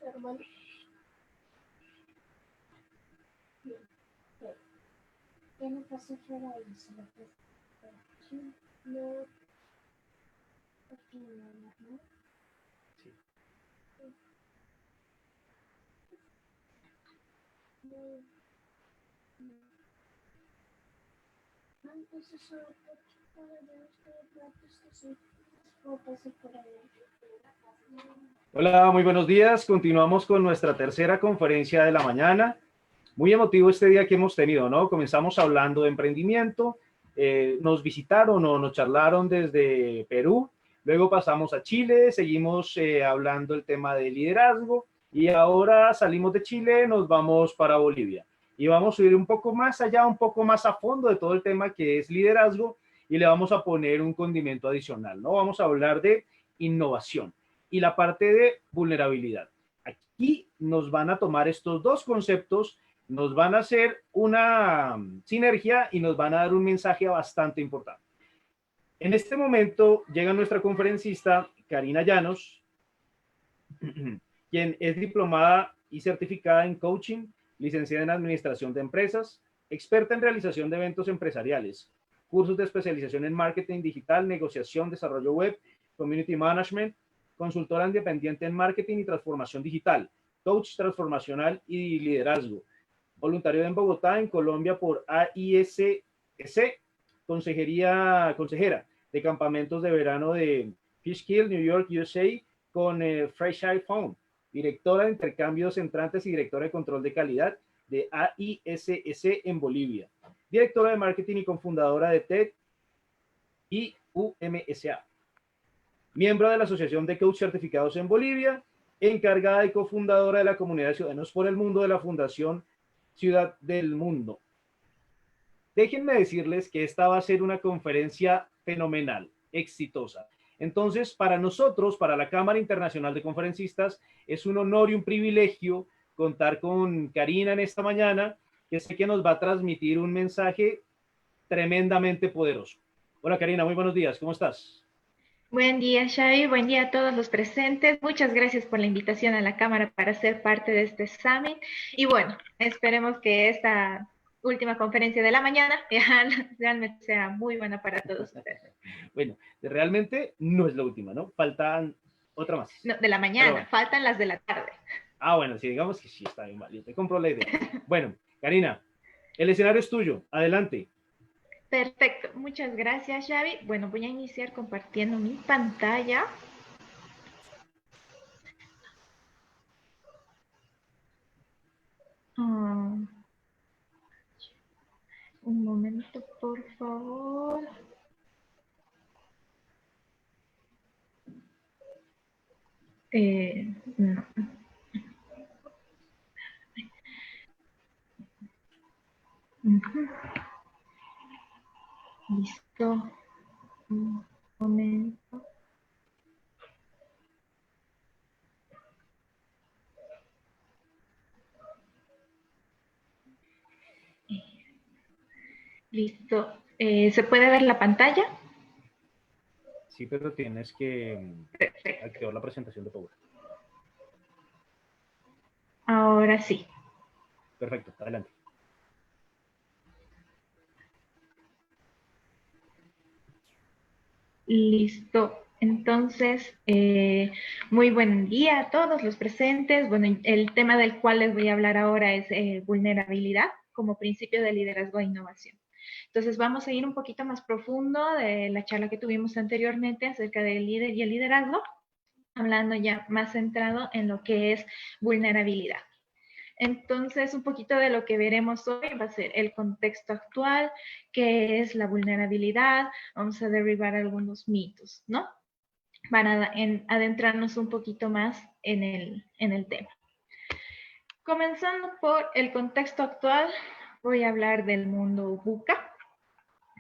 Hermano. Tiene que hacer fuera y se lo puede. No. Aquí no. Sí. Entonces solo por pasar por ahí. Hola, muy buenos días. Continuamos con nuestra tercera conferencia de la mañana. Muy emotivo este día que hemos tenido, ¿no? Comenzamos hablando de emprendimiento, nos visitaron o nos charlaron desde Perú, luego pasamos a Chile, seguimos hablando el tema de liderazgo y ahora salimos de Chile, nos vamos para Bolivia y vamos a ir un poco más allá, un poco más a fondo de todo el tema que es liderazgo y le vamos a poner un condimento adicional, ¿no? Vamos a hablar de innovación y la parte de vulnerabilidad. Aquí nos van a tomar estos dos conceptos, nos van a hacer una sinergia y nos van a dar un mensaje bastante importante. En este momento llega nuestra conferencista Karina Llanos, quien es diplomada y certificada en coaching, licenciada en administración de empresas, experta en realización de eventos empresariales, cursos de especialización en marketing digital, negociación, desarrollo web, community management, consultora independiente en marketing y transformación digital, coach transformacional y liderazgo, voluntario en Bogotá, en Colombia por AISS, consejera de campamentos de verano de Fishkill, New York, USA, con Fresh Phone, directora de intercambios entrantes y directora de control de calidad de AISS en Bolivia, directora de marketing y cofundadora de TED y UMSA, miembro de la Asociación de Coach Certificados en Bolivia, encargada y cofundadora de la Comunidad de Ciudadanos por el Mundo de la Fundación Ciudad del Mundo. Déjenme decirles que esta va a ser una conferencia fenomenal, exitosa. Entonces, para nosotros, para la Cámara Internacional de Conferencistas, es un honor y un privilegio contar con Karina en esta mañana, que sé que nos va a transmitir un mensaje tremendamente poderoso. Hola Karina, muy buenos días, ¿cómo estás? Buen día, Xavi. Buen día a todos los presentes. Muchas gracias por la invitación a la Cámara para ser parte de este summit. Y bueno, esperemos que esta última conferencia de la mañana realmente sea muy buena para todos ustedes. Bueno, realmente no es la última, ¿no? Faltan otra más. No, de la mañana, bueno. Faltan las de la tarde. Ah, bueno, sí, digamos que sí, está bien, vale, te compro la idea. Bueno, Karina, el escenario es tuyo, adelante. Perfecto, muchas gracias, Xavi. Bueno, voy a iniciar compartiendo mi pantalla. Un momento, por favor. No. Listo. Un momento. Listo. ¿Se puede ver la pantalla? Sí, pero tienes que activar la presentación de Power. Ahora sí. Perfecto, adelante. Listo. Entonces, muy buen día a todos los presentes. Bueno, el tema del cual les voy a hablar ahora es vulnerabilidad como principio de liderazgo e innovación. Entonces, vamos a ir un poquito más profundo de la charla que tuvimos anteriormente acerca del líder y el liderazgo, hablando ya más centrado en lo que es vulnerabilidad. Entonces, un poquito de lo que veremos hoy va a ser el contexto actual, qué es la vulnerabilidad, vamos a derribar algunos mitos, ¿no? Para adentrarnos un poquito más en el tema. Comenzando por el contexto actual, voy a hablar del mundo VUCA,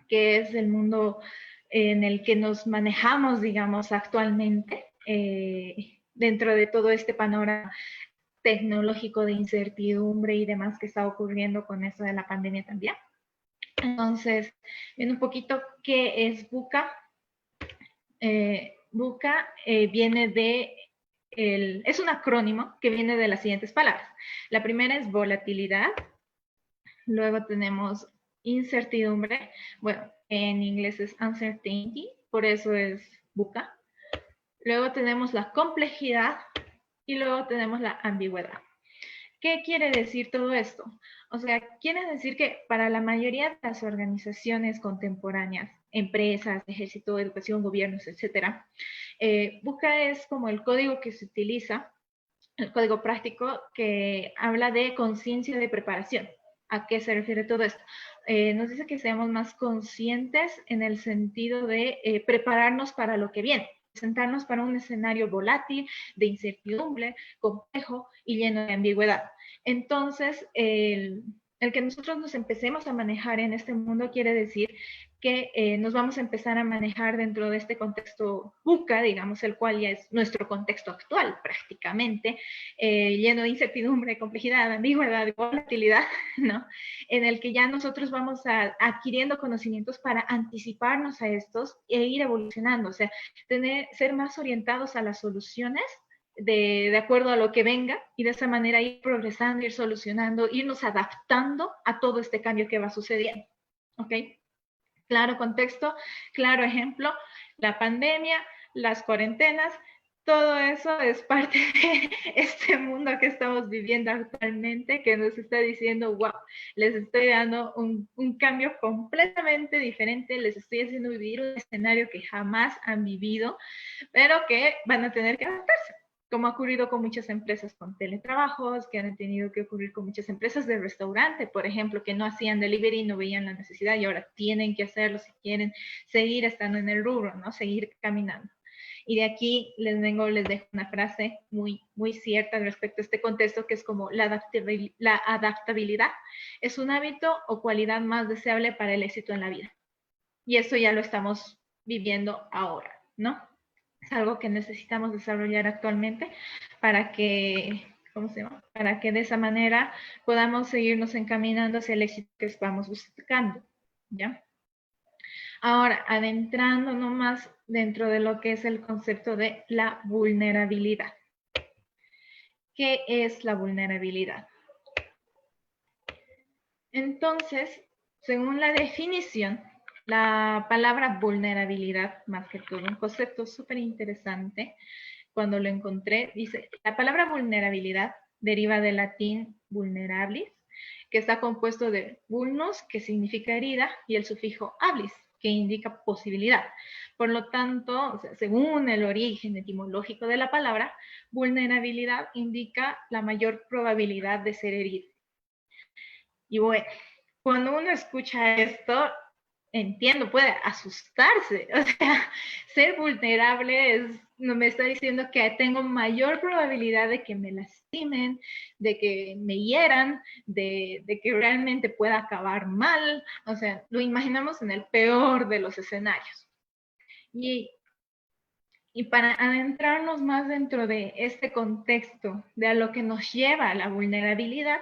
que es el mundo en el que nos manejamos, digamos, actualmente, dentro de todo este panorama tecnológico de incertidumbre y demás que está ocurriendo con eso de la pandemia también. Entonces, viendo un poquito qué es VUCA. VUCA viene de es un acrónimo que viene de las siguientes palabras. La primera es volatilidad, luego tenemos incertidumbre, bueno, en inglés es uncertainty, por eso es VUCA. Luego tenemos la complejidad y luego tenemos la ambigüedad. ¿Qué quiere decir todo esto? O sea, quiere decir que para la mayoría de las organizaciones contemporáneas, empresas, ejército, educación, gobiernos, etcétera, VUCA es como el código que se utiliza, el código práctico que habla de conciencia de preparación. ¿A qué se refiere todo esto? Nos dice que seamos más conscientes en el sentido de prepararnos para lo que viene, sentarnos para un escenario volátil, de incertidumbre, complejo y lleno de ambigüedad. Entonces, el que nosotros nos empecemos a manejar en este mundo quiere decir que nos vamos a empezar a manejar dentro de este contexto VUCA, digamos, el cual ya es nuestro contexto actual prácticamente, lleno de incertidumbre, complejidad, ambigüedad y volatilidad, ¿no? En el que ya nosotros vamos adquiriendo conocimientos para anticiparnos a estos e ir evolucionando, o sea, ser más orientados a las soluciones de acuerdo a lo que venga y de esa manera ir progresando, ir solucionando, irnos adaptando a todo este cambio que va sucediendo, ¿ok? Claro contexto, claro ejemplo, la pandemia, las cuarentenas, todo eso es parte de este mundo que estamos viviendo actualmente, que nos está diciendo, wow, les estoy dando un cambio completamente diferente, les estoy haciendo vivir un escenario que jamás han vivido, pero que van a tener que adaptarse, como ha ocurrido con muchas empresas con teletrabajos, que han tenido que ocurrir con muchas empresas de restaurante, por ejemplo, que no hacían delivery, no veían la necesidad y ahora tienen que hacerlo si quieren seguir estando en el rubro, ¿no? Seguir caminando. Y de aquí les dejo una frase muy, muy cierta respecto a este contexto, que es como la adaptabilidad es un hábito o cualidad más deseable para el éxito en la vida. Y eso ya lo estamos viviendo ahora, ¿no? Es algo que necesitamos desarrollar actualmente para que, ¿cómo se llama? Para que de esa manera podamos seguirnos encaminando hacia el éxito que estamos buscando, ¿ya? Ahora, adentrándonos más dentro de lo que es el concepto de la vulnerabilidad. ¿Qué es la vulnerabilidad? Entonces, según la definición, la palabra vulnerabilidad, más que todo, un concepto súper interesante, cuando lo encontré, dice, la palabra vulnerabilidad deriva del latín vulnerabilis, que está compuesto de vulnus, que significa herida, y el sufijo ablis, que indica posibilidad. Por lo tanto, o sea, según el origen etimológico de la palabra, vulnerabilidad indica la mayor probabilidad de ser herido. Y bueno, cuando uno escucha esto, entiendo, puede asustarse. O sea, ser vulnerable no me está diciendo que tengo mayor probabilidad de que me lastimen, de que me hieran, de que realmente pueda acabar mal. O sea, lo imaginamos en el peor de los escenarios. Y para adentrarnos más dentro de este contexto, de a lo que nos lleva a la vulnerabilidad,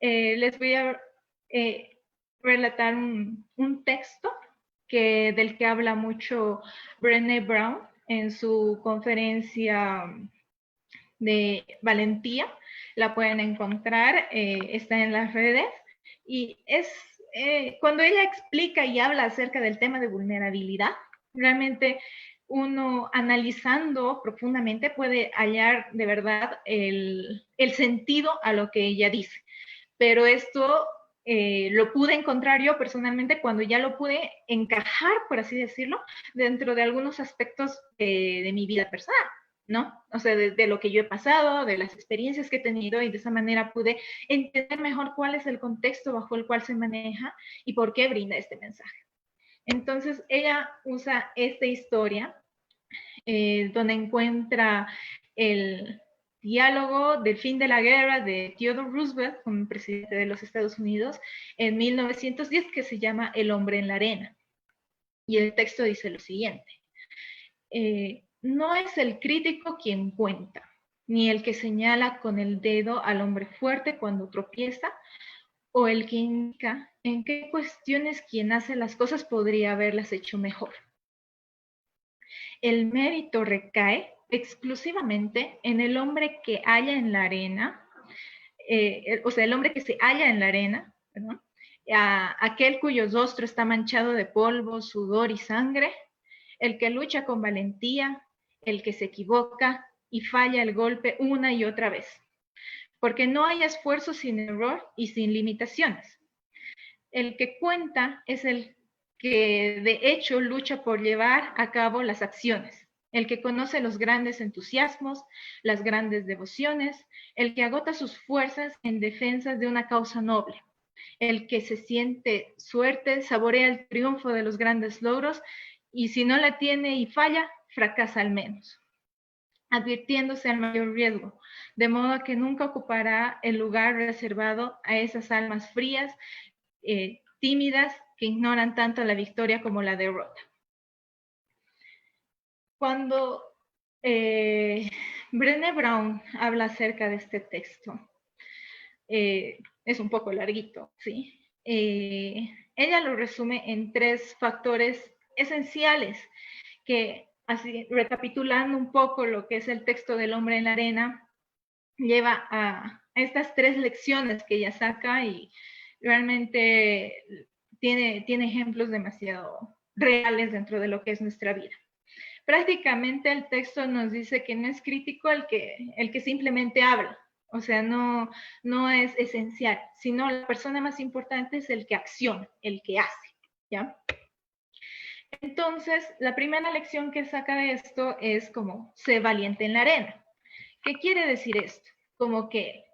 les voy a relatar un texto del que habla mucho Brené Brown en su conferencia de valentía. La pueden encontrar, está en las redes, y es cuando ella explica y habla acerca del tema de vulnerabilidad, realmente uno analizando profundamente puede hallar de verdad el sentido a lo que ella dice. Pero esto lo pude encontrar yo personalmente cuando ya lo pude encajar, por así decirlo, dentro de algunos aspectos de mi vida personal, ¿no? O sea, de lo que yo he pasado, de las experiencias que he tenido, y de esa manera pude entender mejor cuál es el contexto bajo el cual se maneja y por qué brinda este mensaje. Entonces, ella usa esta historia donde encuentra el diálogo del fin de la guerra de Theodore Roosevelt como presidente de los Estados Unidos en 1910, que se llama El hombre en la arena. Y el texto dice lo siguiente: no es el crítico quien cuenta, ni el que señala con el dedo al hombre fuerte cuando tropieza, o el que indica en qué cuestiones quien hace las cosas podría haberlas hecho mejor. El mérito recae exclusivamente en el hombre que halla en la arena, o sea, el hombre que se halla en la arena, ¿perdón? Aquel cuyo rostro está manchado de polvo, sudor y sangre, el que lucha con valentía, el que se equivoca y falla el golpe una y otra vez. Porque no hay esfuerzo sin error y sin limitaciones. El que cuenta es el que de hecho lucha por llevar a cabo las acciones, el que conoce los grandes entusiasmos, las grandes devociones, el que agota sus fuerzas en defensa de una causa noble, el que se siente suerte, saborea el triunfo de los grandes logros y si no la tiene y falla, fracasa al menos, advirtiéndose al mayor riesgo, de modo que nunca ocupará el lugar reservado a esas almas frías, tímidas, que ignoran tanto la victoria como la derrota. Cuando Brené Brown habla acerca de este texto, es un poco larguito, ¿sí? Ella lo resume en 3 factores esenciales que, así recapitulando un poco lo que es el texto del hombre en la arena, lleva a estas 3 lecciones que ella saca y realmente tiene ejemplos demasiado reales dentro de lo que es nuestra vida. Prácticamente el texto nos dice que no es crítico el que simplemente habla, o sea, no es esencial, sino la persona más importante es el que acciona, el que hace, ¿ya? Entonces, la primera lección que saca de esto es como, sé valiente en la arena. ¿Qué quiere decir esto? Como que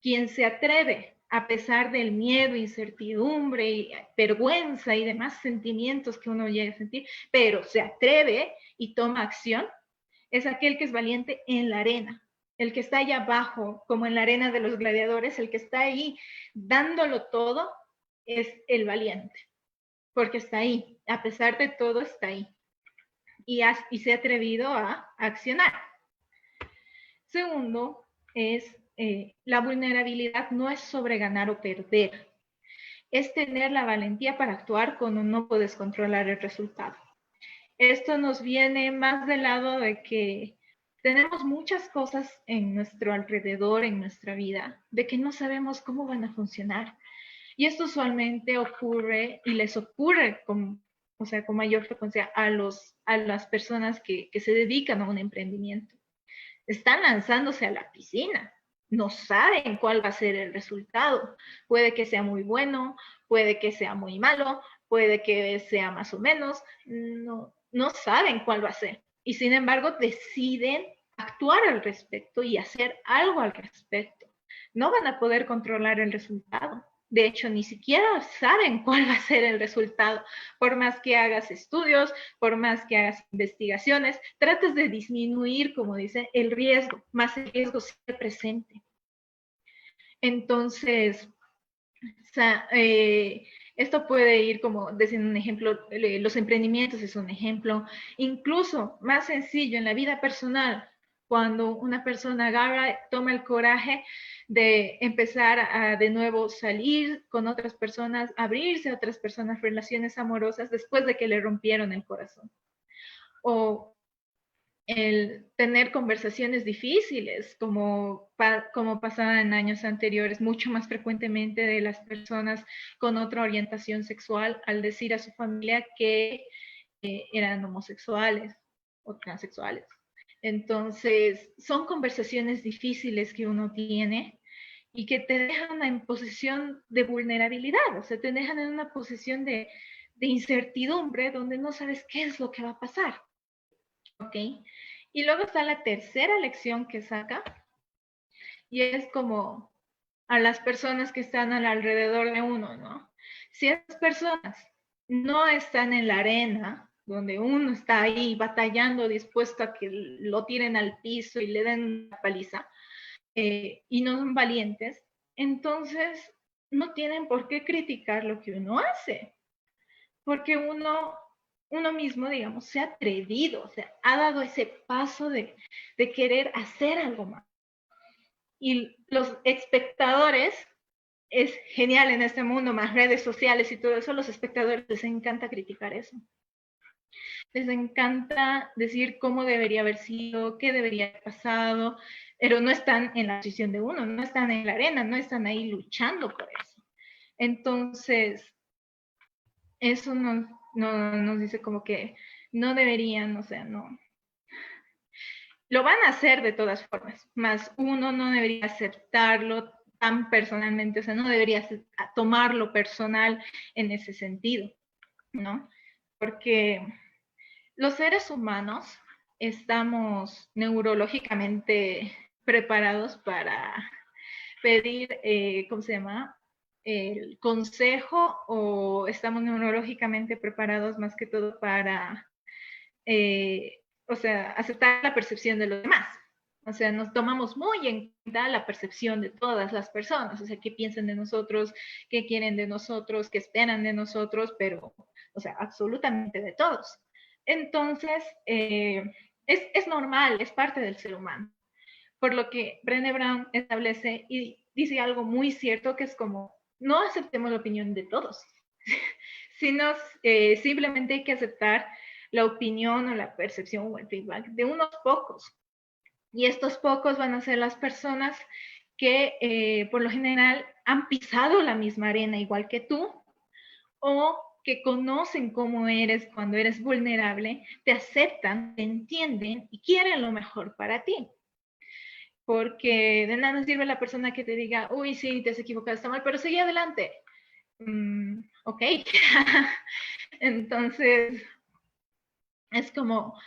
quien se atreve, a pesar del miedo, incertidumbre, y vergüenza y demás sentimientos que uno llega a sentir, pero se atreve y toma acción, es aquel que es valiente en la arena, el que está allá abajo, como en la arena de los gladiadores, el que está ahí dándolo todo, es el valiente, porque está ahí, a pesar de todo está ahí, y se ha atrevido a accionar. Segundo, es la vulnerabilidad no es sobre ganar o perder, es tener la valentía para actuar cuando no puedes controlar el resultado. Esto nos viene más del lado de que tenemos muchas cosas en nuestro alrededor, en nuestra vida, de que no sabemos cómo van a funcionar. Y esto usualmente ocurre y les ocurre con mayor frecuencia a las personas que se dedican a un emprendimiento. Están lanzándose a la piscina, no saben cuál va a ser el resultado. Puede que sea muy bueno, puede que sea muy malo, puede que sea más o menos, no saben cuál va a ser. Y sin embargo deciden actuar al respecto y hacer algo al respecto. No van a poder controlar el resultado. De hecho, ni siquiera saben cuál va a ser el resultado. Por más que hagas estudios, por más que hagas investigaciones, tratas de disminuir, como dicen, el riesgo, más el riesgo sigue presente. Entonces, esto puede ir como, decir un ejemplo, los emprendimientos es un ejemplo, incluso más sencillo en la vida personal, cuando una persona agarra, toma el coraje de empezar a de nuevo salir con otras personas, abrirse a otras personas, relaciones amorosas después de que le rompieron el corazón. O el tener conversaciones difíciles, como pasaba en años anteriores, mucho más frecuentemente de las personas con otra orientación sexual al decir a su familia que eran homosexuales o transexuales. Entonces, son conversaciones difíciles que uno tiene y que te dejan en posición de vulnerabilidad, o sea, te dejan en una posición de incertidumbre donde no sabes qué es lo que va a pasar. ¿Ok? Y luego está la tercera lección que saca, y es como a las personas que están alrededor de uno, ¿no? Si esas personas no están en la arena, donde uno está ahí batallando, dispuesto a que lo tiren al piso y le den una paliza, y no son valientes, entonces no tienen por qué criticar lo que uno hace, porque uno mismo, digamos, se ha atrevido, o sea, ha dado ese paso de querer hacer algo más. Y los espectadores, es genial en este mundo, más redes sociales y todo eso, los espectadores les encanta criticar eso. Les encanta decir cómo debería haber sido, qué debería haber pasado, pero no están en la posición de uno, no están en la arena, no están ahí luchando por eso. Entonces, eso nos dice como que no deberían, o sea, no. Lo van a hacer de todas formas, más uno no debería aceptarlo tan personalmente, o sea, no debería tomarlo personal en ese sentido, ¿no? Porque los seres humanos estamos neurológicamente preparados para pedir, ¿cómo se llama? El consejo, o estamos neurológicamente preparados más que todo para, o sea, aceptar la percepción de los demás. O sea, nos tomamos muy en cuenta la percepción de todas las personas, o sea, qué piensan de nosotros, qué quieren de nosotros, qué esperan de nosotros, pero, o sea, absolutamente de todos. Entonces, es normal, es parte del ser humano. Por lo que Brené Brown establece y dice algo muy cierto, que es como, no aceptemos la opinión de todos, sino simplemente hay que aceptar la opinión o la percepción o el feedback de unos pocos. Y estos pocos van a ser las personas que por lo general han pisado la misma arena igual que tú, o que conocen cómo eres cuando eres vulnerable, te aceptan, te entienden y quieren lo mejor para ti. Porque de nada sirve la persona que te diga, uy, sí, te has equivocado, está mal, pero sigue adelante. Ok. Entonces, es como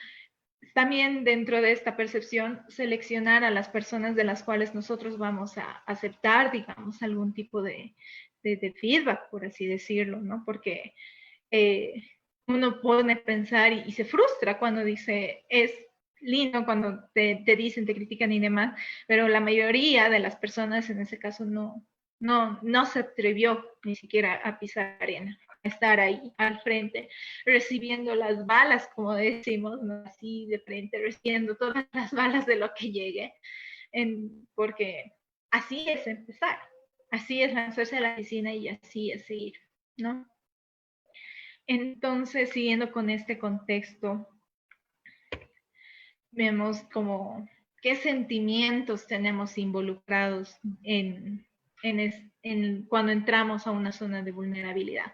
también dentro de esta percepción seleccionar a las personas de las cuales nosotros vamos a aceptar, digamos, algún tipo de feedback, por así decirlo, ¿no? Porque uno pone a pensar y se frustra cuando dice, es lindo cuando te dicen, te critican y demás, pero la mayoría de las personas en ese caso no se atrevió ni siquiera a pisar arena, a estar ahí al frente, recibiendo las balas, como decimos, ¿no? Así de frente, recibiendo todas las balas de lo que llegue, porque así es empezar, así es lanzarse a la piscina y así es seguir, ¿no? Entonces, siguiendo con este contexto, vemos como qué sentimientos tenemos involucrados cuando entramos a una zona de vulnerabilidad,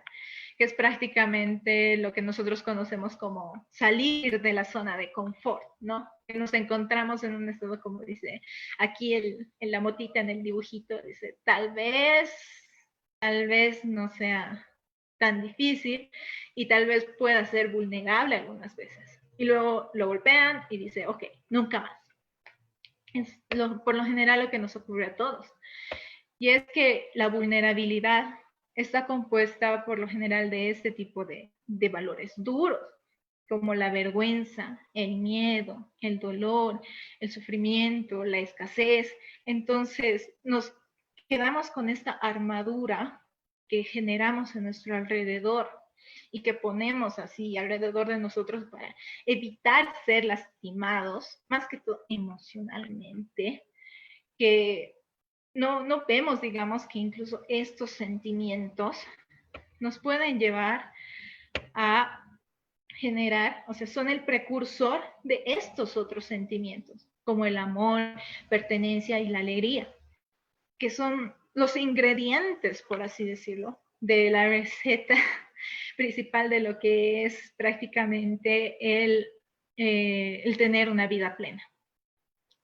que es prácticamente lo que nosotros conocemos como salir de la zona de confort, ¿no? Que nos encontramos en un estado, como dice aquí en la motita, en el dibujito, dice, tal vez no sea tan difícil y tal vez pueda ser vulnerable algunas veces. Y luego lo golpean y dice, ok, nunca más. Es por lo general lo que nos ocurre a todos. Y es que la vulnerabilidad está compuesta por lo general de este tipo de valores duros, como la vergüenza, el miedo, el dolor, el sufrimiento, la escasez. Entonces nos quedamos con esta armadura que generamos en nuestro alrededor y que ponemos así alrededor de nosotros para evitar ser lastimados, más que todo emocionalmente, que no vemos, digamos, que incluso estos sentimientos nos pueden llevar a generar, o sea, son el precursor de estos otros sentimientos, como el amor, pertenencia y la alegría, que son los ingredientes, por así decirlo, de la receta principal de lo que es prácticamente el tener una vida plena.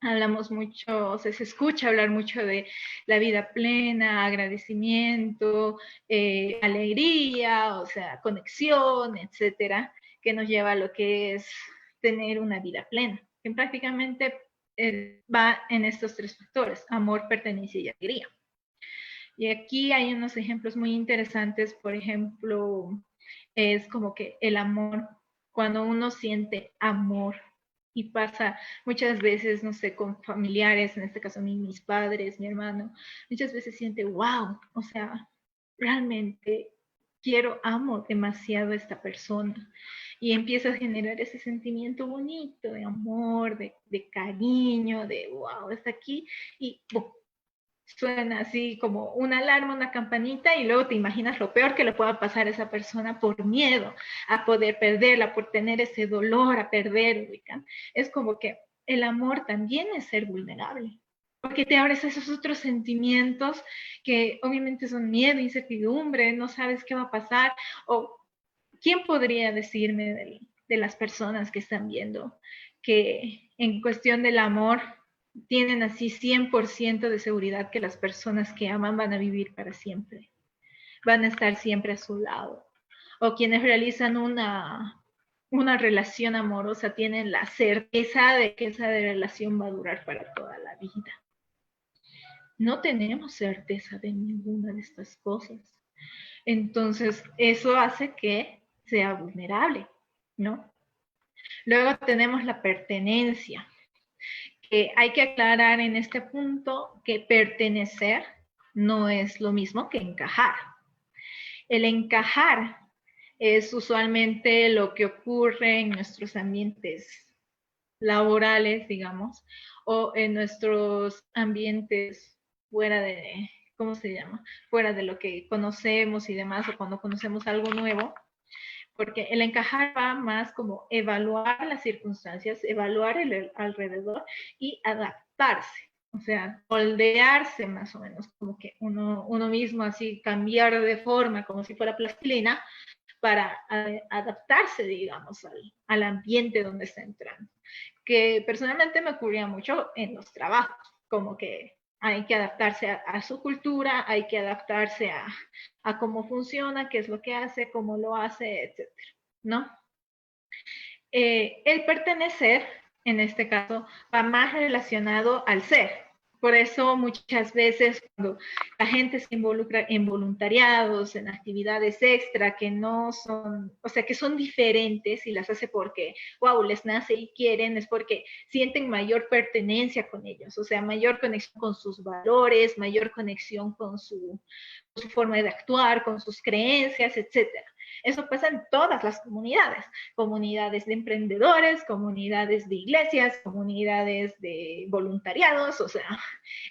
Hablamos mucho, o sea, se escucha hablar mucho de la vida plena, agradecimiento, alegría, o sea, conexión, etcétera, que nos lleva a lo que es tener una vida plena, que prácticamente va en estos tres factores: amor, pertenencia y alegría. Y aquí hay unos ejemplos muy interesantes. Por ejemplo, es como que el amor, cuando uno siente amor y pasa muchas veces, no sé, con familiares, en este caso mis padres, mi hermano, muchas veces siente, wow, o sea, realmente amo demasiado a esta persona. Y empieza a generar ese sentimiento bonito de amor, de cariño, de wow, está aquí, y suena así como una alarma, una campanita, y luego te imaginas lo peor que le pueda pasar a esa persona por miedo a poder perderla, por tener ese dolor a perder, ¿ubican? Es como que el amor también es ser vulnerable, porque te abres a esos otros sentimientos que obviamente son miedo, incertidumbre, no sabes qué va a pasar, o quién podría decirme de las personas que están viendo que en cuestión del amor tienen así 100% de seguridad que las personas que aman van a vivir para siempre, van a estar siempre a su lado. O quienes realizan una relación amorosa tienen la certeza de que esa relación va a durar para toda la vida. No tenemos certeza de ninguna de estas cosas. Entonces, eso hace que sea vulnerable, ¿no? Luego tenemos la pertenencia. Hay que aclarar en este punto que pertenecer no es lo mismo que encajar. El encajar es usualmente lo que ocurre en nuestros ambientes laborales, digamos, o en nuestros ambientes fuera de, ¿cómo se llama? Fuera de lo que conocemos y demás, o cuando conocemos algo nuevo, porque el encajar va más como evaluar las circunstancias, evaluar el alrededor y adaptarse, o sea, moldearse más o menos, como que uno mismo así cambiar de forma, como si fuera plastilina, para adaptarse, digamos, al ambiente donde está entrando. Que personalmente me ocurría mucho en los trabajos, como que hay que adaptarse a su cultura, hay que adaptarse a cómo funciona, qué es lo que hace, cómo lo hace, etcétera, ¿no? El pertenecer, en este caso, va más relacionado al ser. Por eso muchas veces cuando la gente se involucra en voluntariados, en actividades extra que no son, o sea, que son diferentes y las hace porque, wow, les nace y quieren, es porque sienten mayor pertenencia con ellos, o sea, mayor conexión con sus valores, mayor conexión con su forma de actuar, con sus creencias, etcétera. Eso pasa en todas las comunidades, comunidades de emprendedores, comunidades de iglesias, comunidades de voluntariados, o sea,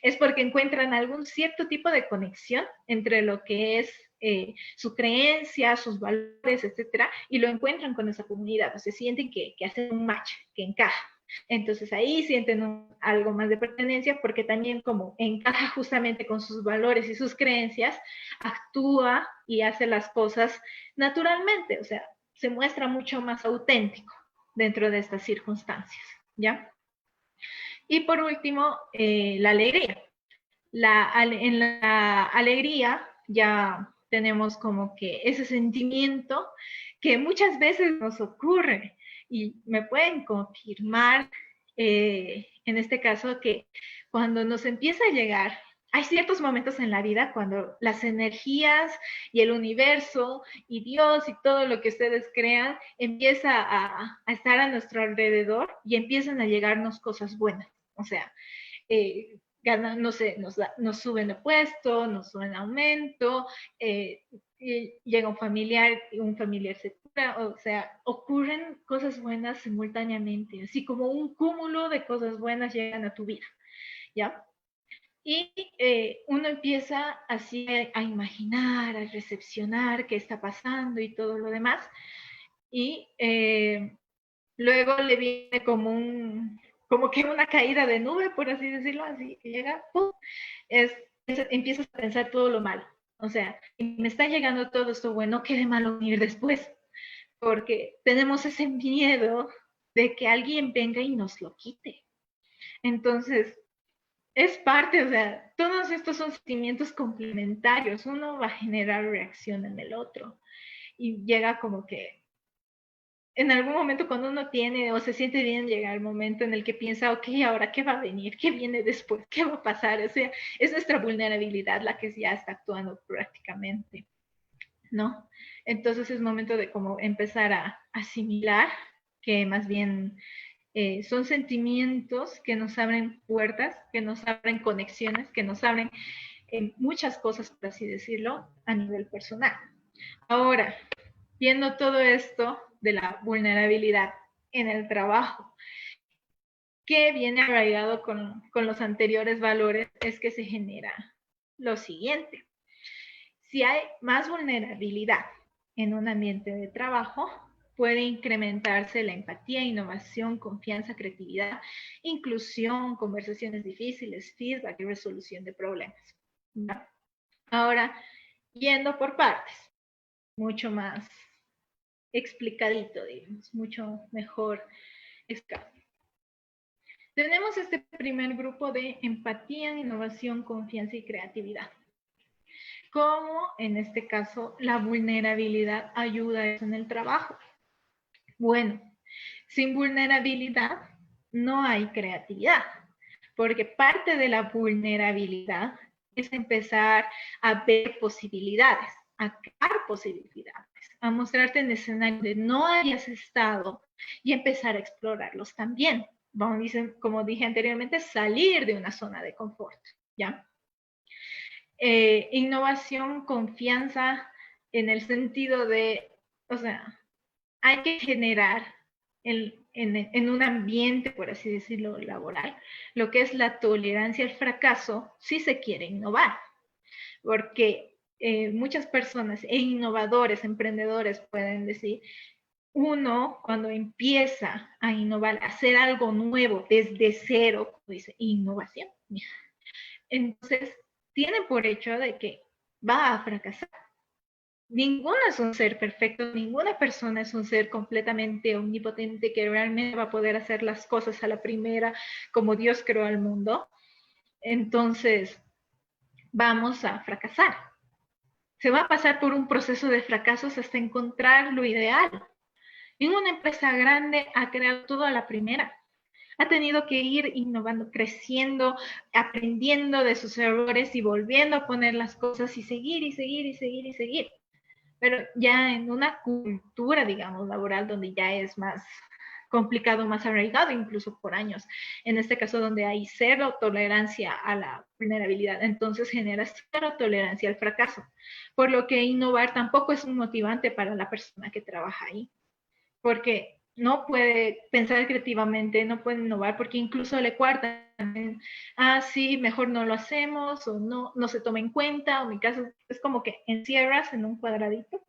es porque encuentran algún cierto tipo de conexión entre lo que es su creencia, sus valores, etcétera, y lo encuentran con esa comunidad, o sea, sienten que hacen un match, que encaja. Entonces ahí sienten algo más de pertenencia porque también como encaja justamente con sus valores y sus creencias, actúa y hace las cosas naturalmente, o sea, se muestra mucho más auténtico dentro de estas circunstancias, ¿ya? Y por último, la alegría. En la alegría ya tenemos como que ese sentimiento que muchas veces nos ocurre y me pueden confirmar en este caso que cuando nos empieza a llegar, hay ciertos momentos en la vida cuando las energías y el universo y Dios y todo lo que ustedes crean empieza estar a nuestro alrededor y empiezan a llegarnos cosas buenas. O sea, no sé, nos suben de puesto, nos suben aumento, llega un familiar se cura, o sea, ocurren cosas buenas simultáneamente, así como un cúmulo de cosas buenas llegan a tu vida, ¿ya? Y uno empieza así a imaginar, a recepcionar qué está pasando y todo lo demás, y luego le viene como que una caída de nube, por así decirlo, así que llega, ¡pum! Empiezas a pensar todo lo malo. O sea, me está llegando todo esto bueno, ¿qué de malo venir después? Porque tenemos ese miedo de que alguien venga y nos lo quite. Entonces, es parte, o sea, todos estos son sentimientos complementarios. Uno va a generar reacción en el otro. Y llega como que en algún momento cuando uno tiene o se siente bien, llega el momento en el que piensa, ok, ahora qué va a venir, qué viene después, qué va a pasar. O sea, es nuestra vulnerabilidad la que ya está actuando prácticamente, ¿no? Entonces es momento de como empezar a asimilar que más bien son sentimientos que nos abren puertas, que nos abren conexiones, que nos abren muchas cosas, por así decirlo, a nivel personal. Ahora, viendo todo esto de la vulnerabilidad en el trabajo, que viene arraigado con los anteriores valores, es que se genera lo siguiente. Si hay más vulnerabilidad en un ambiente de trabajo, puede incrementarse la empatía, innovación, confianza, creatividad, inclusión, conversaciones difíciles, feedback y resolución de problemas. ¿No? Ahora, yendo por partes, mucho más explicadito, digamos, mucho mejor explicado. Tenemos este primer grupo de empatía, innovación, confianza y creatividad. ¿Cómo en este caso la vulnerabilidad ayuda en el trabajo? Bueno, sin vulnerabilidad no hay creatividad, porque parte de la vulnerabilidad es empezar a ver posibilidades, a crear posibilidades, a mostrarte en escenarios donde no hayas estado y empezar a explorarlos también. Vamos, como dije anteriormente, salir de una zona de confort, ¿ya? Innovación, confianza, en el sentido de, o sea, hay que generar en un ambiente, por así decirlo, laboral, lo que es la tolerancia al fracaso si se quiere innovar. Porque muchas personas e innovadores, emprendedores pueden decir, uno cuando empieza a innovar, a hacer algo nuevo desde cero, como dice, innovación, entonces tiene por hecho de que va a fracasar. Ninguno es un ser perfecto, ninguna persona es un ser completamente omnipotente que realmente va a poder hacer las cosas a la primera como Dios creó al mundo. Entonces, vamos a fracasar. Se va a pasar por un proceso de fracasos hasta encontrar lo ideal. En una empresa grande ha creado todo a la primera. Ha tenido que ir innovando, creciendo, aprendiendo de sus errores y volviendo a poner las cosas y seguir y seguir y seguir y seguir. Pero ya en una cultura, digamos, laboral donde ya es más complicado, más arraigado, incluso por años, en este caso donde hay cero tolerancia a la vulnerabilidad, entonces genera cero tolerancia al fracaso, por lo que innovar tampoco es un motivante para la persona que trabaja ahí, porque no puede pensar creativamente, no puede innovar, porque incluso le cuartan, sí, mejor no lo hacemos, o no se toma en cuenta, o en mi caso es como que encierras en un cuadradito,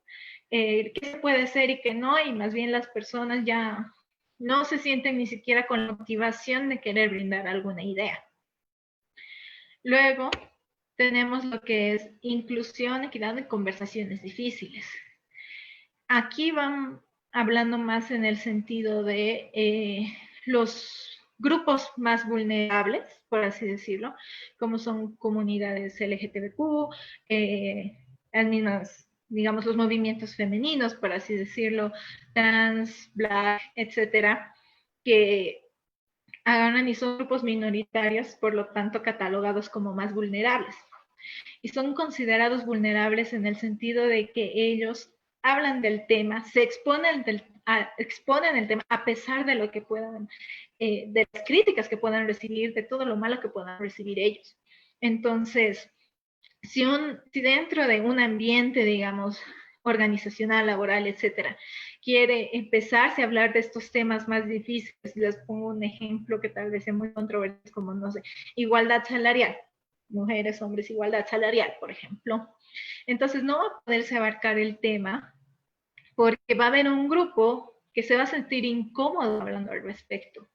qué se puede hacer y qué no, y más bien las personas ya no se sienten ni siquiera con la motivación de querer brindar alguna idea. Luego tenemos lo que es inclusión, equidad y conversaciones difíciles. Aquí van hablando más en el sentido de los grupos más vulnerables, por así decirlo, como son comunidades LGTBQ, las mismas, digamos, los movimientos femeninos, por así decirlo, trans, black, etcétera, que agarran y son grupos minoritarios, por lo tanto catalogados como más vulnerables. Y son considerados vulnerables en el sentido de que ellos hablan del tema, se exponen el tema a pesar de lo que puedan, de las críticas que puedan recibir, de todo lo malo que puedan recibir ellos. Entonces, si dentro de un ambiente, digamos, organizacional, laboral, etcétera, quiere empezarse a hablar de estos temas más difíciles, les pongo un ejemplo que tal vez sea muy controversial, como, no sé, igualdad salarial, mujeres, hombres, igualdad salarial, por ejemplo. Entonces no va a poderse abarcar el tema porque va a haber un grupo que se va a sentir incómodo hablando al respecto.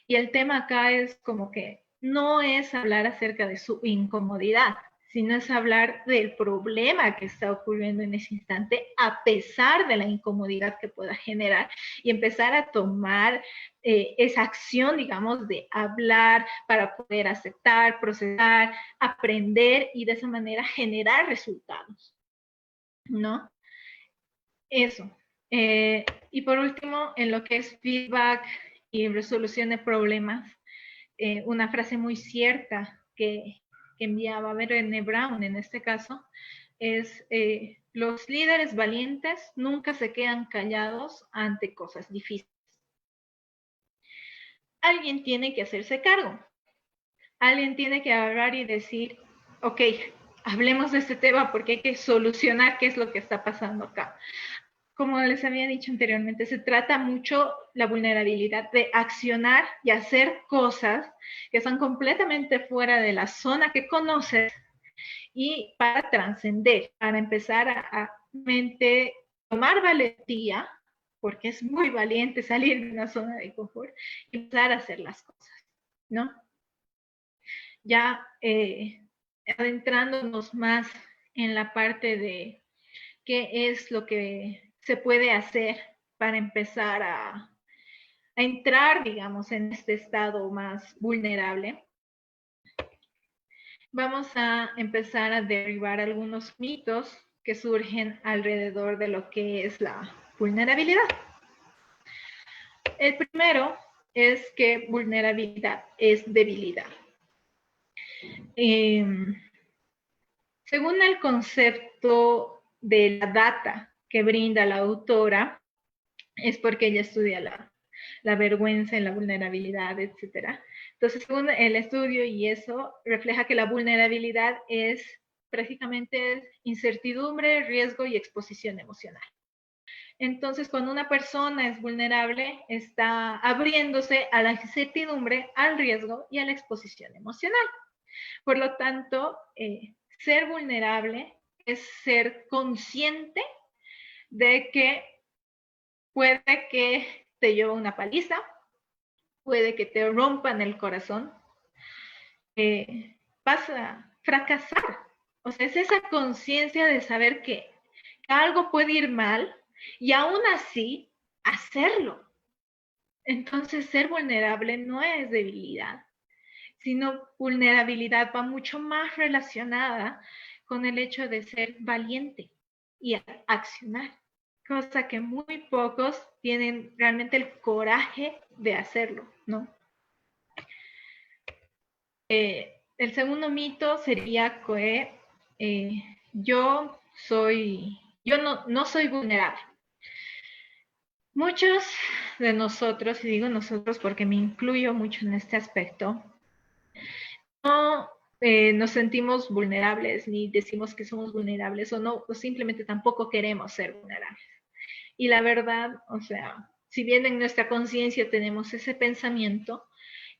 Y el tema acá es como que no es hablar acerca de su incomodidad, sino es hablar del problema que está ocurriendo en ese instante a pesar de la incomodidad que pueda generar y empezar a tomar esa acción, digamos, de hablar para poder aceptar, procesar, aprender y de esa manera generar resultados, ¿no? Eso. Y por último, en lo que es feedback y resolución de problemas, una frase muy cierta que enviaba Brené Brown en este caso es los líderes valientes nunca se quedan callados ante cosas difíciles. Alguien tiene que hacerse cargo. Alguien tiene que agarrar y decir, ok, hablemos de este tema porque hay que solucionar qué es lo que está pasando acá. Como les había dicho anteriormente, se trata mucho la vulnerabilidad de accionar y hacer cosas que están completamente fuera de la zona que conoces y para trascender, para empezar a tomar valentía, porque es muy valiente salir de una zona de confort y empezar a hacer las cosas, ¿no? Ya adentrándonos más en la parte de qué es lo que se puede hacer para empezar a entrar, digamos, en este estado más vulnerable. Vamos a empezar a derribar algunos mitos que surgen alrededor de lo que es la vulnerabilidad. El primero es que vulnerabilidad es debilidad. Según el concepto de la data que brinda la autora, es porque ella estudia la vergüenza y la vulnerabilidad, etc. Entonces, según el estudio y eso, refleja que la vulnerabilidad es prácticamente incertidumbre, riesgo y exposición emocional. Entonces, cuando una persona es vulnerable, está abriéndose a la incertidumbre, al riesgo y a la exposición emocional. Por lo tanto, ser vulnerable es ser consciente de que puede que te lleve una paliza, puede que te rompan el corazón, vas a fracasar. O sea, es esa conciencia de saber que algo puede ir mal y aún así hacerlo. Entonces, ser vulnerable no es debilidad, sino vulnerabilidad va mucho más relacionada con el hecho de ser valiente y accionar, cosa que muy pocos tienen realmente el coraje de hacerlo, ¿no? El segundo mito sería que yo no soy vulnerable. Muchos de nosotros, y digo nosotros porque me incluyo mucho en este aspecto, no nos sentimos vulnerables ni decimos que somos vulnerables o simplemente tampoco queremos ser vulnerables. Y la verdad, o sea, si bien en nuestra conciencia tenemos ese pensamiento,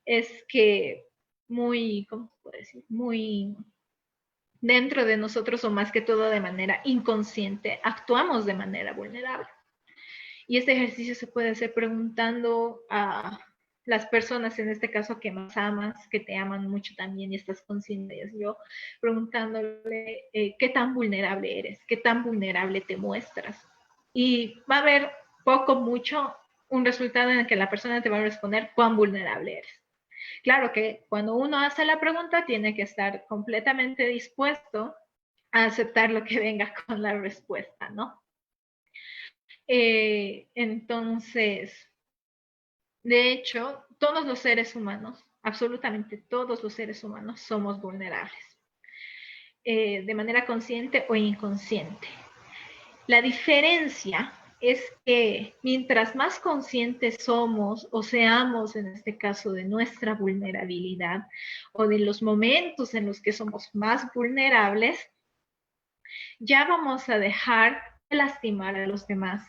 es que ¿cómo se puede decir? Muy dentro de nosotros o más que todo de manera inconsciente, actuamos de manera vulnerable. Y este ejercicio se puede hacer preguntando a las personas, en este caso que más amas, que te aman mucho también y estás consciente de eso, preguntándole qué tan vulnerable eres, qué tan vulnerable te muestras. Y va a haber mucho, un resultado en el que la persona te va a responder cuán vulnerable eres. Claro que cuando uno hace la pregunta tiene que estar completamente dispuesto a aceptar lo que venga con la respuesta, ¿no? Entonces, de hecho, todos los seres humanos, absolutamente todos los seres humanos somos vulnerables, de manera consciente o inconsciente. La diferencia es que mientras más conscientes somos o seamos, en este caso, de nuestra vulnerabilidad o de los momentos en los que somos más vulnerables, ya vamos a dejar de lastimar a los demás,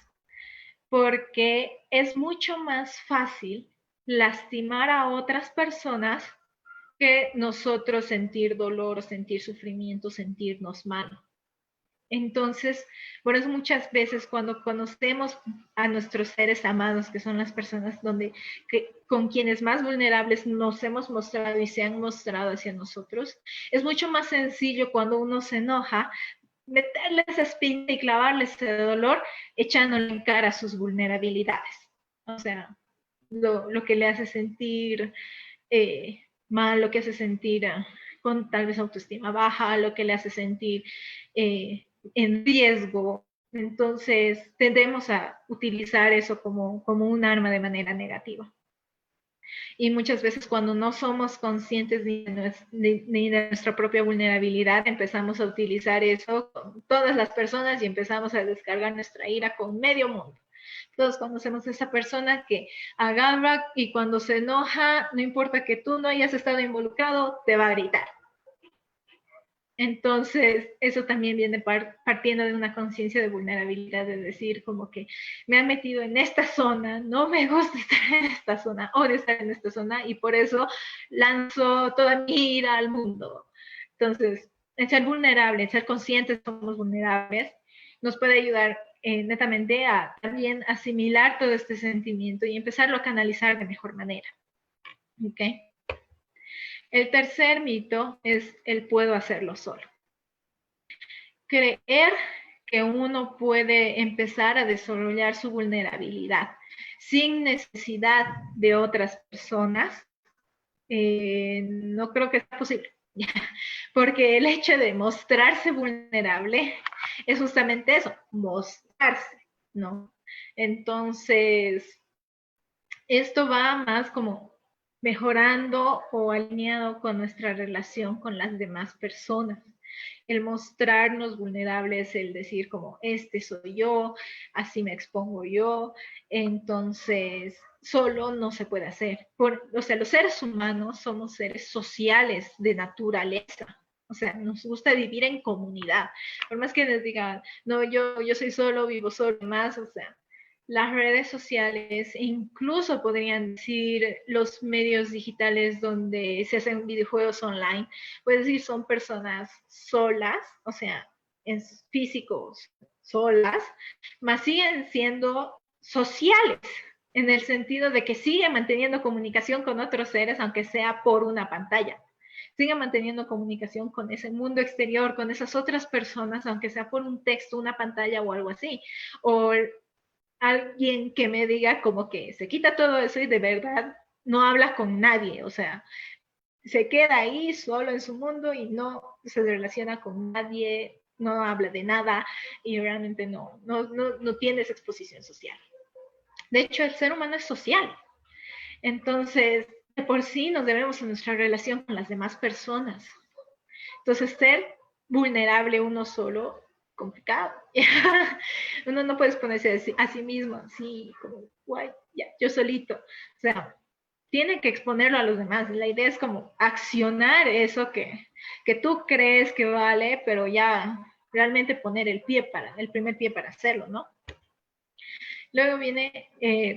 porque es mucho más fácil lastimar a otras personas que nosotros sentir dolor, sentir sufrimiento, sentirnos mal. Entonces, por eso muchas veces cuando conocemos a nuestros seres amados, que son las personas con quienes más vulnerables nos hemos mostrado y se han mostrado hacia nosotros, es mucho más sencillo cuando uno se enoja meterle esa espina y clavarle ese dolor echándole en cara sus vulnerabilidades. O sea, lo que le hace sentir mal, lo que hace sentir con tal vez autoestima baja, lo que le hace sentir en riesgo. Entonces, tendemos a utilizar eso como un arma de manera negativa. Y muchas veces cuando no somos conscientes ni de nuestra propia vulnerabilidad, empezamos a utilizar eso con todas las personas y empezamos a descargar nuestra ira con medio mundo. Todos conocemos a esa persona que agarra y cuando se enoja, no importa que tú no hayas estado involucrado, te va a gritar. Entonces, eso también viene partiendo de una conciencia de vulnerabilidad, de decir como que me han metido en esta zona, no me gusta estar en esta zona, odio estar en esta zona y por eso lanzo toda mi ira al mundo. Entonces, en ser vulnerable, en ser conscientes que somos vulnerables, nos puede ayudar netamente a también asimilar todo este sentimiento y empezarlo a canalizar de mejor manera. ¿Ok? El tercer mito es el puedo hacerlo solo. Creer que uno puede empezar a desarrollar su vulnerabilidad sin necesidad de otras personas, no creo que sea posible. Porque el hecho de mostrarse vulnerable es justamente eso, mostrarse, ¿no? Entonces, esto va más como mejorando o alineado con nuestra relación con las demás personas. El mostrarnos vulnerables, el decir como, este soy yo, así me expongo yo, entonces solo no se puede hacer. O sea, los seres humanos somos seres sociales de naturaleza. O sea, nos gusta vivir en comunidad. Por más que les digan, no, yo soy solo, vivo solo, más, o sea, las redes sociales, incluso podrían decir los medios digitales donde se hacen videojuegos online, puedes decir son personas solas, o sea, en físicos solas, mas siguen siendo sociales, en el sentido de que siguen manteniendo comunicación con otros seres, aunque sea por una pantalla. Siguen manteniendo comunicación con ese mundo exterior, con esas otras personas, aunque sea por un texto, una pantalla o algo así. O alguien que me diga como que se quita todo eso y de verdad no habla con nadie, o sea, se queda ahí solo en su mundo y no se relaciona con nadie, no habla de nada y realmente no tiene esa exposición social. De hecho, el ser humano es social. Entonces, de por sí nos debemos a nuestra relación con las demás personas. Entonces, ser vulnerable uno solo, complicado. Uno no puede exponerse a sí mismo, así como, guay, ya, yo solito. O sea, tiene que exponerlo a los demás. La idea es como accionar eso que tú crees que vale, pero ya realmente poner el primer pie para hacerlo, ¿no? Luego viene,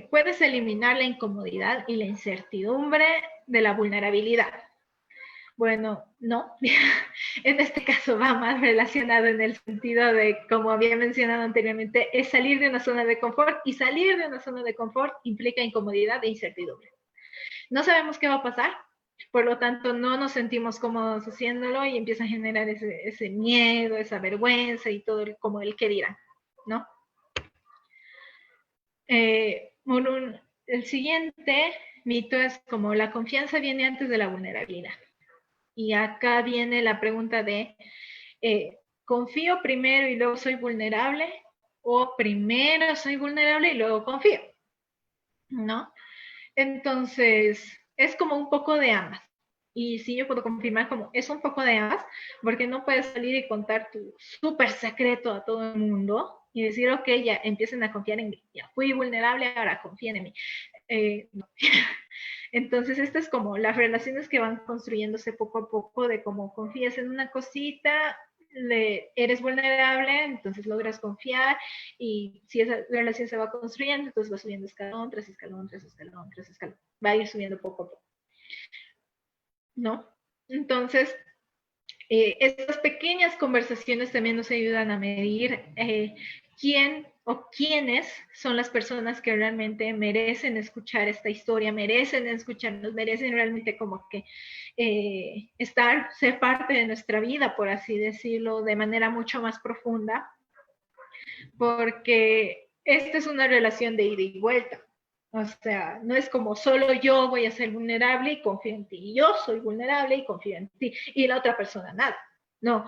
puedes eliminar la incomodidad y la incertidumbre de la vulnerabilidad. Bueno, no. En este caso va más relacionado en el sentido de, como había mencionado anteriormente, es salir de una zona de confort, y salir de una zona de confort implica incomodidad e incertidumbre. No sabemos qué va a pasar, por lo tanto no nos sentimos cómodos haciéndolo y empieza a generar ese miedo, esa vergüenza y todo como el que dirán, ¿no? El siguiente mito es como la confianza viene antes de la vulnerabilidad. Y acá viene la pregunta de, ¿confío primero y luego soy vulnerable? ¿O primero soy vulnerable y luego confío? ¿No? Entonces, es como un poco de ambas. Y sí, yo puedo confirmar como es un poco de ambas, porque no puedes salir y contar tu súper secreto a todo el mundo y decir, ok, ya empiecen a confiar en mí. Ya fui vulnerable, ahora confíen en mí. No. Entonces, esto es como las relaciones que van construyéndose poco a poco, de cómo confías en una cosita, eres vulnerable, entonces logras confiar, y si esa relación se va construyendo, entonces va subiendo escalón tras escalón, tras escalón, tras escalón. Va a ir subiendo poco a poco, ¿no? Entonces, estas pequeñas conversaciones también nos ayudan a medir quién o quiénes son las personas que realmente merecen escuchar esta historia, merecen escucharnos, merecen realmente como que ser parte de nuestra vida, por así decirlo, de manera mucho más profunda, porque esta es una relación de ida y vuelta. O sea, no es como solo yo voy a ser vulnerable y confío en ti, y yo soy vulnerable y confío en ti, y la otra persona nada. No,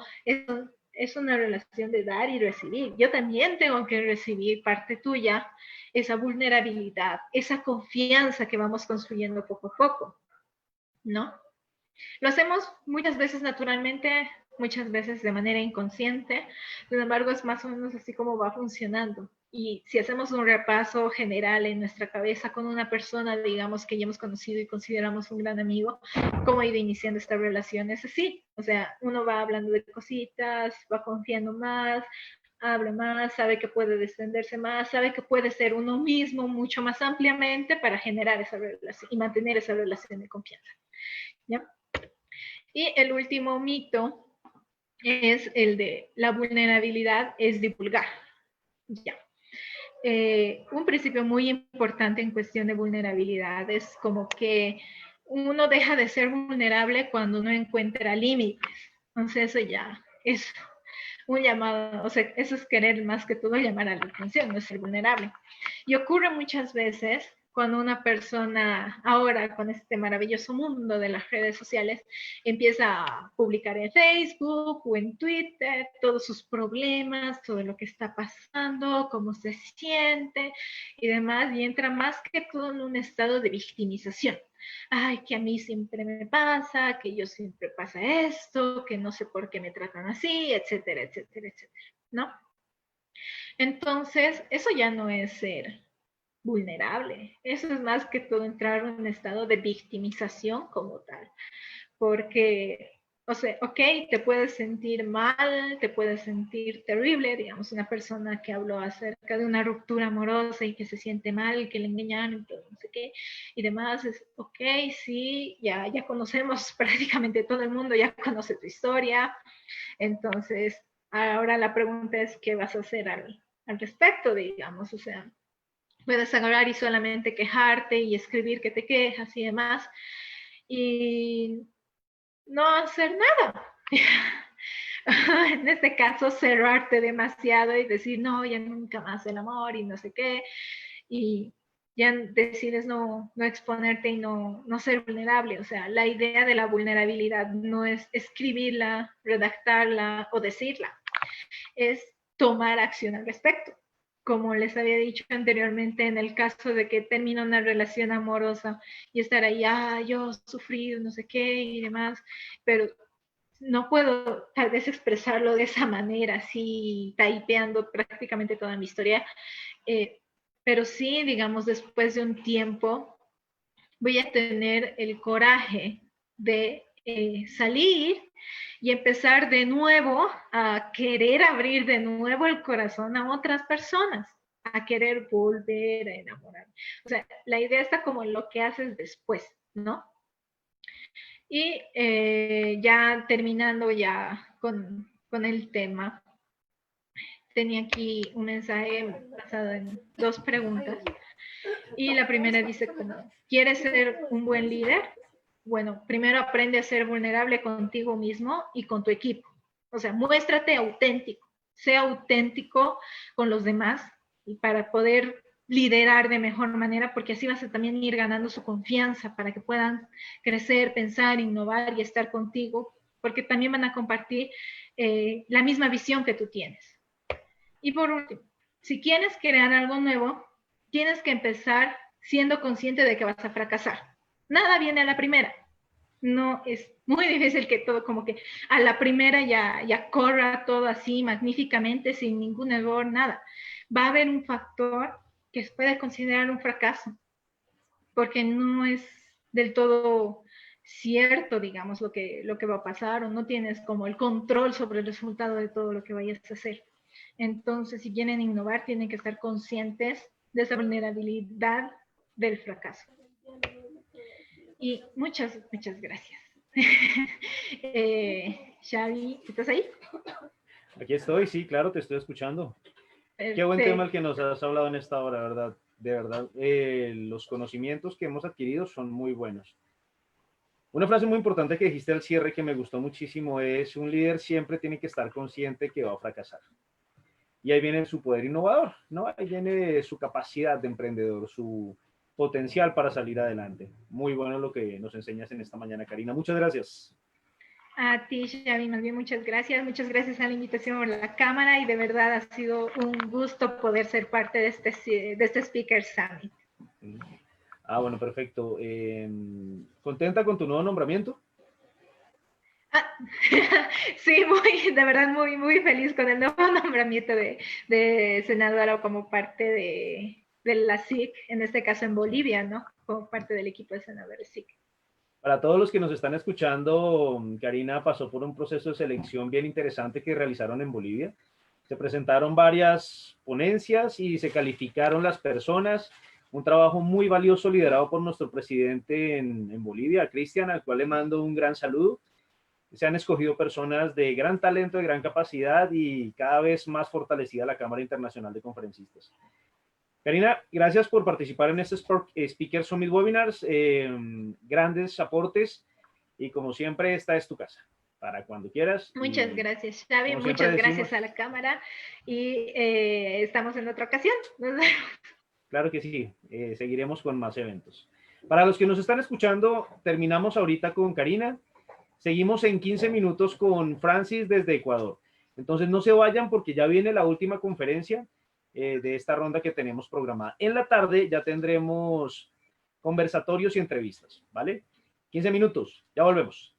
es una relación de dar y recibir. Yo también tengo que recibir parte tuya, esa vulnerabilidad, esa confianza que vamos construyendo poco a poco, ¿no? Lo hacemos muchas veces naturalmente, muchas veces de manera inconsciente, sin embargo es más o menos así como va funcionando. Y si hacemos un repaso general en nuestra cabeza con una persona, digamos, que ya hemos conocido y consideramos un gran amigo, cómo ha ido iniciando esta relación, es así. O sea, uno va hablando de cositas, va confiando más, habla más, sabe que puede defenderse más, sabe que puede ser uno mismo mucho más ampliamente para generar esa relación y mantener esa relación de confianza, ¿ya? Y el último mito es el de la vulnerabilidad es divulgar. Ya. Un principio muy importante en cuestión de vulnerabilidad es como que uno deja de ser vulnerable cuando uno encuentra límites. Entonces eso ya es un llamado, o sea, eso es querer más que todo llamar a la atención, no es ser vulnerable. Y ocurre muchas veces cuando una persona ahora con este maravilloso mundo de las redes sociales empieza a publicar en Facebook o en Twitter todos sus problemas, todo lo que está pasando, cómo se siente y demás, y entra más que todo en un estado de victimización. Ay, que a mí siempre me pasa, que yo siempre pasa esto, que no sé por qué me tratan así, etcétera, etcétera, etcétera, ¿no? Entonces, eso ya no es ser vulnerable, eso es más que todo entrar en un estado de victimización como tal, porque, o sea, ok, te puedes sentir mal, te puedes sentir terrible, digamos, una persona que habló acerca de una ruptura amorosa y que se siente mal, que le engañaron, todo, no sé qué, y demás, es, ok, sí, ya conocemos prácticamente todo el mundo, ya conoce tu historia, entonces, ahora la pregunta es, ¿qué vas a hacer al respecto, digamos? O sea, puedes agarrar y solamente quejarte y escribir que te quejas y demás, y no hacer nada. En este caso, cerrarte demasiado y decir, no, ya nunca más el amor y no sé qué, y ya decides no exponerte y no ser vulnerable. O sea, la idea de la vulnerabilidad no es escribirla, redactarla o decirla, es tomar acción al respecto. Como les había dicho anteriormente, en el caso de que termina una relación amorosa y estar ahí, yo sufrí, no sé qué y demás, pero no puedo tal vez expresarlo de esa manera, así typeando prácticamente toda mi historia, pero sí, digamos, después de un tiempo voy a tener el coraje de salir y empezar de nuevo a querer abrir de nuevo el corazón a otras personas, a querer volver a enamorar. O sea, la idea está como en lo que haces después, ¿no? Y ya terminando ya con el tema, tenía aquí un mensaje basado en 2 preguntas. Y la primera dice como, ¿quieres ser un buen líder? Bueno, primero aprende a ser vulnerable contigo mismo y con tu equipo. O sea, muéstrate auténtico, sea auténtico con los demás y para poder liderar de mejor manera, porque así vas a también ir ganando su confianza para que puedan crecer, pensar, innovar y estar contigo, porque también van a compartir la misma visión que tú tienes. Y por último, si quieres crear algo nuevo, tienes que empezar siendo consciente de que vas a fracasar. Nada viene a la primera. No, es muy difícil que todo como que a la primera ya corra todo así magníficamente, sin ningún error, nada. Va a haber un factor que se puede considerar un fracaso, porque no es del todo cierto, digamos, lo que va a pasar, o no tienes como el control sobre el resultado de todo lo que vayas a hacer. Entonces, si quieren innovar, tienen que estar conscientes de esa vulnerabilidad del fracaso. Y muchas gracias. Xavi, ¿estás ahí? Aquí estoy, sí, claro, te estoy escuchando. Qué buen tema el que nos has hablado en esta hora, ¿verdad? De verdad, los conocimientos que hemos adquirido son muy buenos. Una frase muy importante que dijiste al cierre que me gustó muchísimo es: un líder siempre tiene que estar consciente que va a fracasar. Y ahí viene su poder innovador, ¿no? Ahí viene su capacidad de emprendedor, su potencial para salir adelante. Muy bueno lo que nos enseñas en esta mañana, Karina. Muchas gracias. A ti, Xavi, más bien muchas gracias. Muchas gracias a la invitación por la cámara y de verdad ha sido un gusto poder ser parte de este Speaker Summit. Bueno, perfecto. ¿Contenta con tu nuevo nombramiento? Sí, de verdad muy feliz con el nuevo nombramiento de senadora como parte de la SIC, en este caso en Bolivia, ¿no? Como parte del equipo de senadores SIC. Para todos los que nos están escuchando, Karina pasó por un proceso de selección bien interesante que realizaron en Bolivia. Se presentaron varias ponencias y se calificaron las personas. Un trabajo muy valioso liderado por nuestro presidente en Bolivia, Cristian, al cual le mando un gran saludo. Se han escogido personas de gran talento, de gran capacidad y cada vez más fortalecida la Cámara Internacional de Conferencistas. Karina, gracias por participar en este Speaker Summit Webinars, grandes aportes y como siempre esta es tu casa, para cuando quieras. Muchas gracias, Xavi, muchas gracias a la Cámara y estamos en otra ocasión. Claro que sí, seguiremos con más eventos. Para los que nos están escuchando, terminamos ahorita con Karina, seguimos en 15 minutos con Francis desde Ecuador. Entonces no se vayan porque ya viene la última conferencia de esta ronda que tenemos programada. En la tarde ya tendremos conversatorios y entrevistas, ¿vale? 15 minutos, ya volvemos.